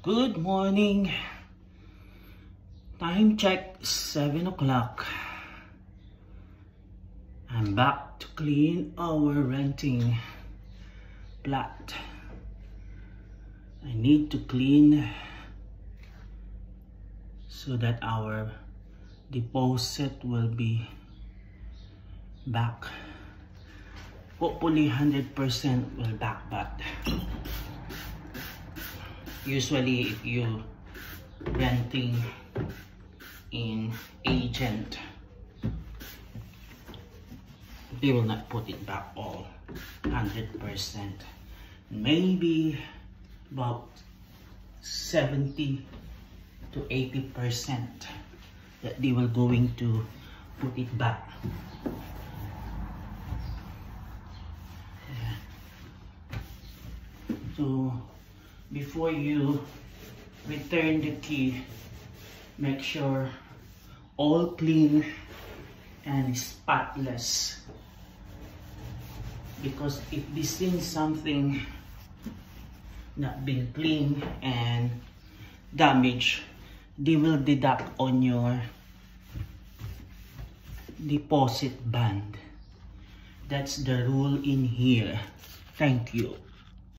Good morning. Time check 7 o'clock. I'm back to clean our renting flat. I need to clean so that our deposit will be back. Hopefully 100% will back, but usually if you renting in agent, they will not put it back all 100%. Maybe about 70 to 80% that they will going to put it back. So before you return the key, make sure all clean and spotless, because if this thing something not been clean and damaged, they will deduct on your deposit band. That's the rule in here. Thank you.